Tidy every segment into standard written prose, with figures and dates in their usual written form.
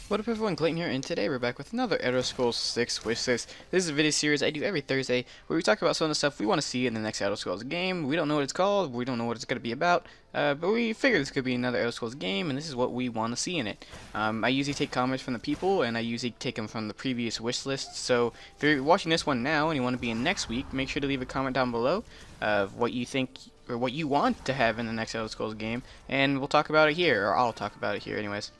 What up everyone, Clayton here, and today we're back with another Elder Scrolls 6 wishlist. This is a video series I do every Thursday where we talk about some of the stuff we want to see in the next Elder Scrolls game. We don't know what it's called, we don't know what it's going to be about, but we figure this could be another Elder Scrolls game, and this is what we want to see in it. I usually take comments from the people, and I usually take them from the previous wishlist, so if you're watching this one now and you want to be in next week, make sure to leave a comment down below of what you think or what you want to have in the next Elder Scrolls game, and we'll talk about it here, or I'll talk about it here anyways.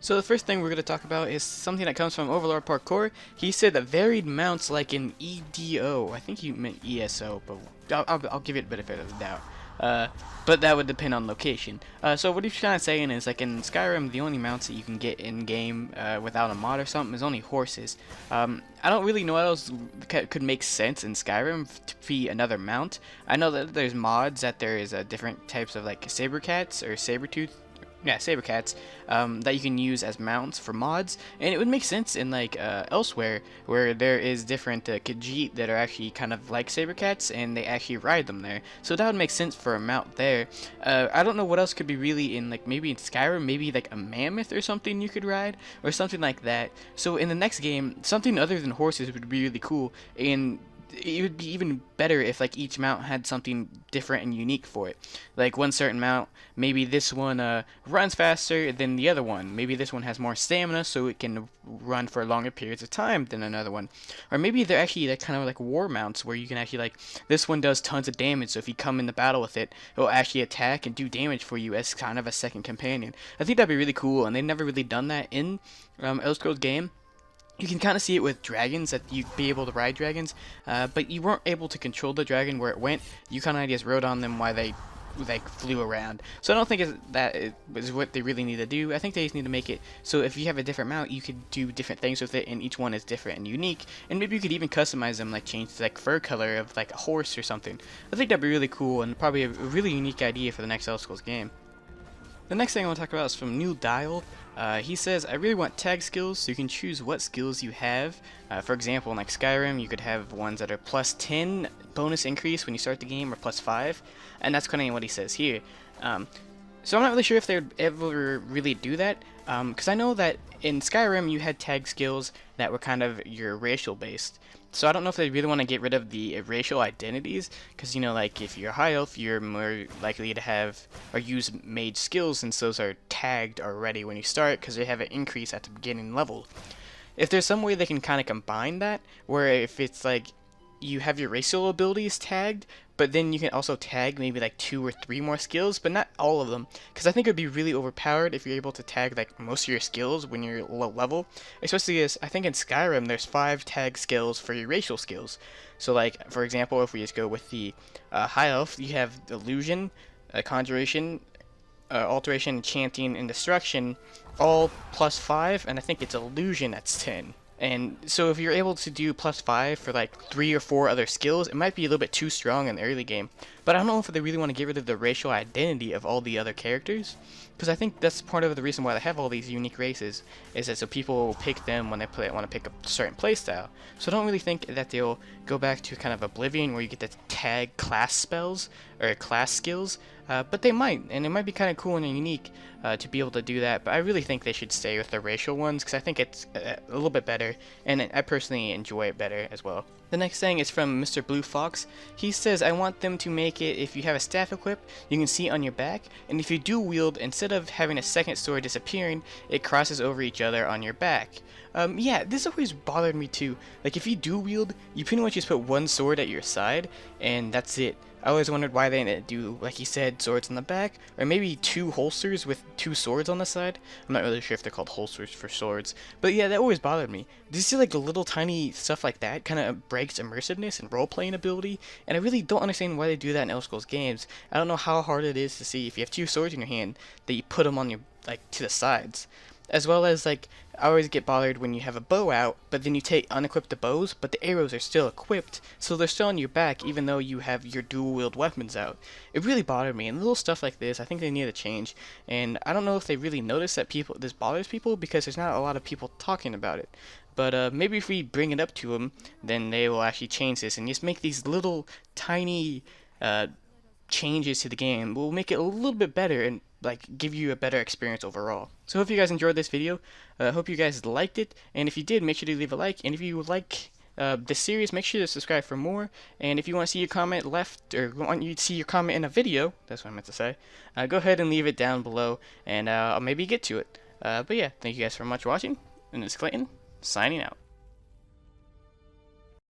So the first thing we're going to talk about is something that comes from Overlord Parkour. He said that varied mounts like in EDO, I think he meant ESO, but I'll give it a benefit of the doubt. But that would depend on location. So what he's kind of saying is, like in Skyrim, the only mounts that you can get in game without a mod or something is only horses. I don't really know what else could make sense in Skyrim to be another mount. I know that there's mods that there is different types of like saber cats or saber cats that you can use as mounts for mods, and it would make sense in like elsewhere where there is different Khajiit that are actually kind of like saber cats and they actually ride them there, so that would make sense for a mount there. I don't know what else could be really in, like maybe in Skyrim, maybe like a mammoth or something you could ride or something like that. So in the next game, something other than horses would be really cool, and it would be even better if like each mount had something different and unique for it. Like one certain mount, maybe this one runs faster than the other one. Maybe this one has more stamina, so it can run for longer periods of time than another one. Or maybe they're actually like kind of like war mounts, where you can actually like, this one does tons of damage, so if you come in the battle with it, it will actually attack and do damage for you as kind of a second companion. I think that'd be really cool, and they've never really done that in Elder Scrolls game. You can kind of see it with dragons, that you'd be able to ride dragons, but you weren't able to control the dragon where it went. You kind of just rode on them while they flew around. So I don't think that is what they really need to do. I think they just need to make it so if you have a different mount, you could do different things with it, and each one is different and unique. And maybe you could even customize them, like change the like fur color of like a horse or something. I think that'd be really cool and probably a really unique idea for the next Elder Scrolls game. The next thing I want to talk about is from New Dial. He says, I really want tag skills, so you can choose what skills you have. For example, in like Skyrim, you could have ones that are plus 10 bonus increase when you start the game, or plus 5, and that's kind of what he says here. So I'm not really sure if they would ever really do that, because I know that in Skyrim you had tag skills that were kind of your racial based. So I don't know if they really want to get rid of the racial identities, because, you know, like if you're high elf, you're more likely to have or use mage skills, since those are tagged already when you start, because they have an increase at the beginning level. If there's some way they can kind of combine that, where if it's like you have your racial abilities tagged, but then you can also tag maybe like 2 or 3 more skills, but not all of them, because I think it would be really overpowered if you're able to tag like most of your skills when you're low level, especially as I think in Skyrim there's 5 tag skills for your racial skills. So like, for example, if we just go with the high elf, you have illusion, conjuration, alteration, enchanting, and destruction, all plus 5, and I think it's illusion that's 10. And so if you're able to do plus 5 for like 3 or 4 other skills, it might be a little bit too strong in the early game. But I don't know if they really want to get rid of the racial identity of all the other characters, because I think that's part of the reason why they have all these unique races, is that so people will pick them when they want to pick a certain playstyle. So I don't really think that they'll go back to kind of Oblivion, where you get to tag class spells or class skills, but they might, and it might be kind of cool and unique to be able to do that. But I really think they should stay with the racial ones, because I think it's a little bit better, and I personally enjoy it better as well. The next thing is from Mr. Blue Fox. He says, I want them to make it, if you have a staff equip, you can see it on your back, and if you dual wield, instead of having a second sword disappearing, it crosses over each other on your back. Yeah, this always bothered me too. Like, if you dual wield, you pretty much just put one sword at your side, and that's it. I always wondered why they didn't do, like he said, swords on the back, or maybe 2 holsters with 2 swords on the side. I'm not really sure if they're called holsters for swords, but yeah, that always bothered me. Do you see like the little tiny stuff like that kind of breaks immersiveness and role-playing ability? And I really don't understand why they do that in Elder Scrolls games. I don't know how hard it is to see if you have 2 swords in your hand that you put them on your, like, to the sides. As well as, like, I always get bothered when you have a bow out, but then you unequip the bows, but the arrows are still equipped, so they're still on your back even though you have your dual-wield weapons out. It really bothered me, and little stuff like this, I think they need to change, and I don't know if they really notice that this bothers people, because there's not a lot of people talking about it. But maybe if we bring it up to them, then they will actually change this, and just make these little, tiny changes to the game. Will make it a little bit better, and like give you a better experience overall. So hope you guys enjoyed this video. Hope you guys liked it, and if you did, make sure to leave a like. And if you like this series, make sure to subscribe for more. And if you want to see your comment left, or want you to see your comment in a video, that's what I meant to say, go ahead and leave it down below, and I'll maybe get to it. But yeah, thank you guys for much watching, and it's Clayton, signing out.